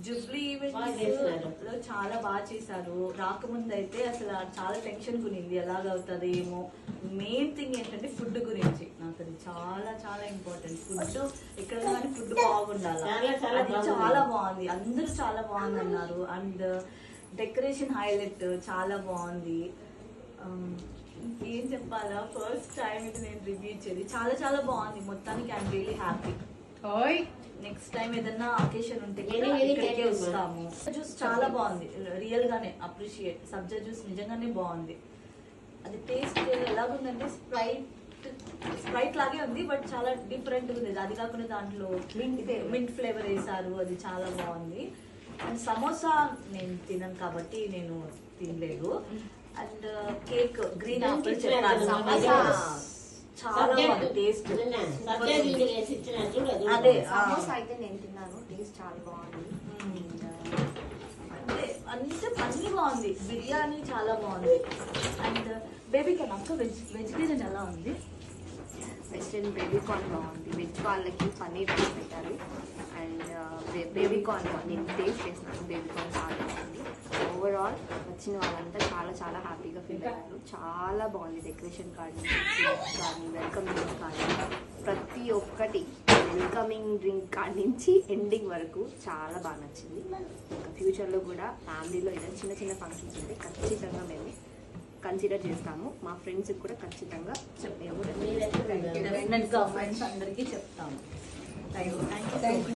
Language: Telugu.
జుబ్లీ ఈవెంట్స్ లో చాలా బాగా చేశారు. రాకముందు అయితే అసలు చాలా టెన్షన్ గునింది, ఎలాగవుతుంది ఏమో. మెయిన్ థింగ్ ఏంటంటే ఫుడ్ గురించి. నాకు అది చాలా చాలా ఇంపార్టెంట్. ఫుడ్ ఎక్కడ కానీ ఫుడ్ బాగుండాలి. అది చాలా బాగుంది, అందరూ చాలా బాగుంది అన్నారు. అండ్ డెకరేషన్ హైలైట్ చాలా బాగుంది. ఏం చెప్పాలా, ఫస్ట్ టైం ఇది నేను రివ్యూ ఇచ్చేది. చాలా చాలా బాగుంది మొత్తానికి. I'm really happy. Next time ఏదన్నా అకేషన్ ఉంటే ఇక్కడికే వస్తాము. జ్యూస్ చాలా బాగుంది, రియల్ గానే అప్రిషియేట్. సబ్జా జ్యూస్ నిజంగానే బాగుంది. అది టేస్ట్ ఎలాగుందంటే స్ప్రైట్ లాగే ఉంది, బట్ చాలా డిఫరెంట్ ఉంది. అది కాకుండా దాంట్లో మింట్ ఫ్లేవర్ వేసారు, అది చాలా బాగుంది. అండ్ సమోసా నేను తినను కాబట్టి నేను తినలేదు. అండ్ కేక్ గ్రీన్ ఆపిల్ చెప్పారు, సమోసా చాలా బాగుంది టేస్ట్. అదే సమోసా అయితే నేను తిన్నాను, టేస్ట్ చాలా బాగుంది. అంటే అన్ని బాగుంది. బిర్యానీ చాలా బాగుంది. అండ్ బేబీ కార్న్ అక్క వెజిటేరియన్ ఎలా ఉంది? వెజిటేరియన్ బేబీ కార్న్ బాగుంది. వెజ్ వాళ్ళకి పన్నీర్ పెట్టారు. అండ్ బేబీ కార్న్ నేను టేస్ట్ చేసినాను, బేబీ కార్న్ చాలా బాగుంది. ఓవరాల్ వచ్చిన వాళ్ళంతా చాలా చాలా హ్యాపీగా ఫీల్ అయ్యారు. చాలా బాగుంది డెకరేషన్ కానీ, వెల్కమ్ డ్రింక్ కానీ, ప్రతి ఒక్కటి వెల్కమింగ్ డ్రింక్ కాడి నుంచి ఎండింగ్ వరకు చాలా బాగా నచ్చింది. ఇంకా ఫ్యూచర్లో కూడా ఫ్యామిలీలో ఏదైనా చిన్న చిన్న ఫంక్షన్స్ ఉంటే ఖచ్చితంగా మేము కన్సిడర్ చేస్తాము. మా ఫ్రెండ్స్కి కూడా ఖచ్చితంగా అందరికీ చెప్తాము. Thank you.